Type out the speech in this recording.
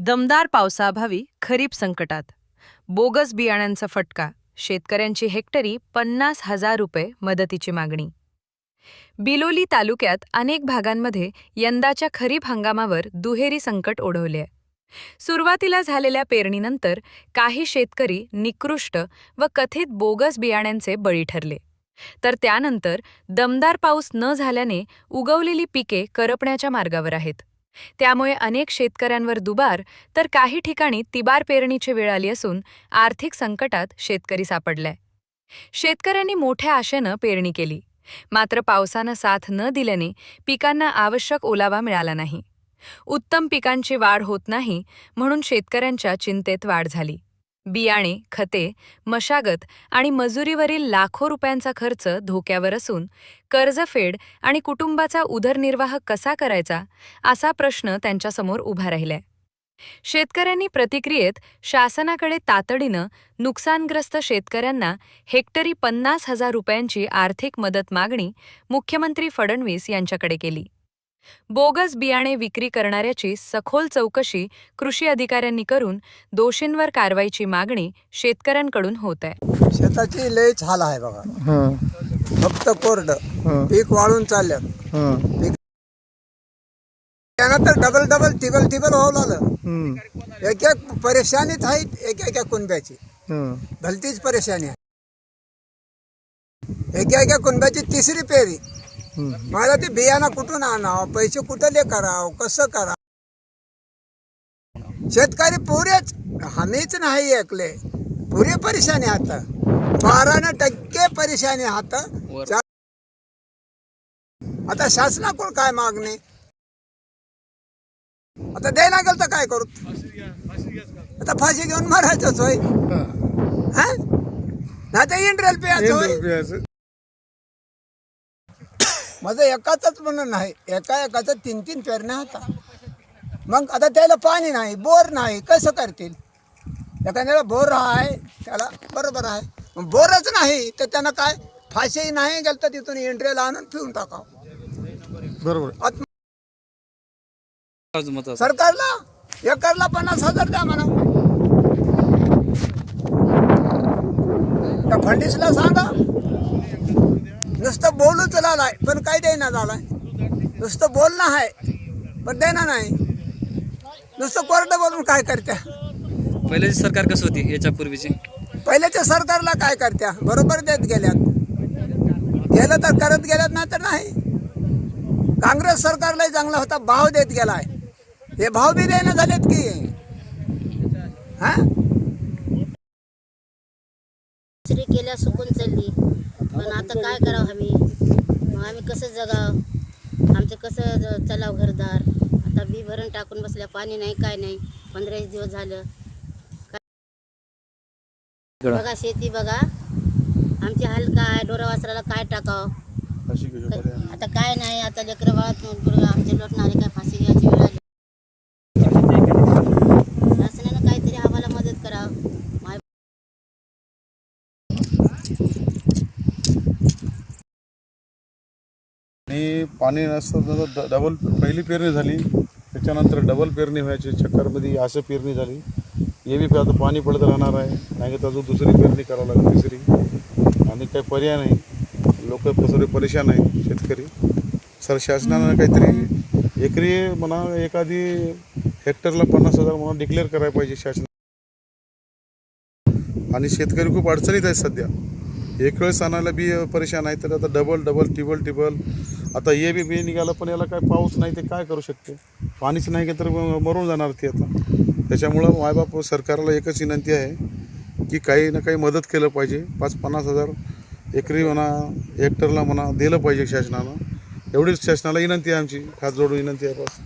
दमदार पावसाअभावी खरीप संकटात. बोगस बियाण्यांचा फटका. शेतकऱ्यांची हेक्टरी 50,000 रुपये मदतीची मागणी. बिलोली तालुक्यात अनेक भागांमध्ये यंदाच्या खरीप हंगामावर दुहेरी संकट ओढवले आहे. सुरुवातीला झालेल्या पेरणीनंतर काही शेतकरी निकृष्ट व कथित बोगस बियाण्यांचे बळी ठरले, तर त्यानंतर दमदार पाऊस न झाल्याने उगवलेली पिके करपण्याच्या मार्गावर आहेत. त्यामुळे अनेक शेतकऱ्यांवर दुबार तर काही ठिकाणी तिबार पेरणीची वेळ आली असून आर्थिक संकटात शेतकरी सापडलाय. शेतकऱ्यांनी मोठ्या आशेनं पेरणी केली, मात्र पावसानं साथ न दिल्याने पिकांना आवश्यक ओलावा मिळाला नाही. उत्तम पिकांची वाढ होत नाही म्हणून शेतकऱ्यांच्या चिंतेत वाढ झाली. बियाणे, खते, मशागत आणि मजुरीवरील लाखो रुपयांचा खर्च धोक्यावर असून कर्जफेड आणि कुटुंबाचा उदरनिर्वाह कसा करायचा असा प्रश्न त्यांच्यासमोर उभा राहिलाय. शेतकऱ्यांनी प्रतिक्रियेत शासनाकडे तातडीनं नुकसानग्रस्त शेतकऱ्यांना हेक्टरी 50,000 रुपयांची आर्थिक मदत मागणी मुख्यमंत्री फडणवीस यांच्याकडे केली. बोगस बियाणे विक्री करणाऱ्याची सखोल चौकशी कृषी अधिकाऱ्यांनी करून दोषींवर कारवाईची मागणी शेतकऱ्यांकडून होत आहे. शेताची लयच हाल आहे बघा. फक्त कोरड पीक वाळून चालल्यात. त्यानंतर डबल टिबल होऊ लागलं. एक एक परेशानीच आहेत, एक कुणब्याची भलतीच परेशानी आहे. एक कुणब्याची तिसरी पेरी. मला ते बियाणं कुठून आणावं, पैसे कुठले करावं, कसं करावं. शेतकरी पुरेच हमीच नाही ऐकले, पुरे परेशानी आता 12% परेशानी आता. आता शासनाकडून काय मागणी, आता द्यायला गेलं तर काय करू. आता फाशी घेऊन मरायचंच होय, नाही तर इंड्रेल प्यायचं होय. माझं एकाच म्हणून नाही, एकाच 3 पेरण्या होता. मग आता त्याला पाणी नाही, बोर नाही, कसं करतील. एखाद्याला बोर आहे त्याला बरोबर आहे, बोरच नाही तर त्यांना काय फाशी नाही गेलं तर तिथून इंड्रेल आणून पिऊन टाकावं. बरोबर. सरकारला एकरला 50,000 द्या म्हणा. त्या फंडिसला सांगा. नुसतं बोलूच लालाय पण काय देणार झालाय. नुसतं बोलणं आहे पण देणार नाही. नुसतं कोरडं बोलून काय करत्या. पहिल्याची सरकार कसं होती याच्या पूर्वीची? पहिल्याच्या सरकारला काय करत्या, बरोबर देत गेल्यात. गेलं तर करत गेल्यात, नाही तर नाही. काँग्रेस सरकारलाही चांगला होता, भाव देत गेलाय. हे भाव बी देणं झालेत की केल्या सुकून चालली. पण आता काय करावं आम्ही, मग आम्ही कसं जगावं, आमचं कसं चलाव घरदार. आता बी भरण टाकून बसल्या, पाणी नाही काय नाही. 15 दिवस झालं. बघा शेती बघा आमची हाल काय, डोरा वासराला काय टाकावं. आता काय नाही. आता लेकरं बाळात आमचे लोटणारे काय फाशी घ्यायची वेळ आली. शासनानं काहीतरी आम्हाला मदत करावं. आणि पाणी नसतं डबल पहिली पेरणी झाली, त्याच्यानंतर डबल पेरणी व्हायची. चक्करमध्ये असं पेरणी झाली. हे बी आता पाणी पडत राहणार आहे, नाही तर अजून दुसरी पेरणी करावं लागेल, तिसरी. आणि काही पर्याय नाही. लोक सगळे परेशान आहेत शेतकरी. सर शासनानं काहीतरी एकरी म्हणा एखादी हेक्टरला 50,000 म्हणून डिक्लेअर करायला पाहिजे शासन. आणि शेतकरी खूप अडचणीत आहे सध्या. एक वेळेस आणायला बी परेशान आहे, तर आता डबल टिबल. आता हे बी निघालं पण याला काय पाऊस नाही, ते काय करू शकते. पाणीच नाही तर मरून जाणार ती आता. त्याच्यामुळं मायबाप सरकारला एकच विनंती आहे की काही ना काही मदत केलं पाहिजे. 50,000 एकरी म्हणा हेक्टरला म्हणा दिलं पाहिजे शासनानं. एवढीच शासनाला विनंती आहे आमची, हात जोडून विनंती आहे बस.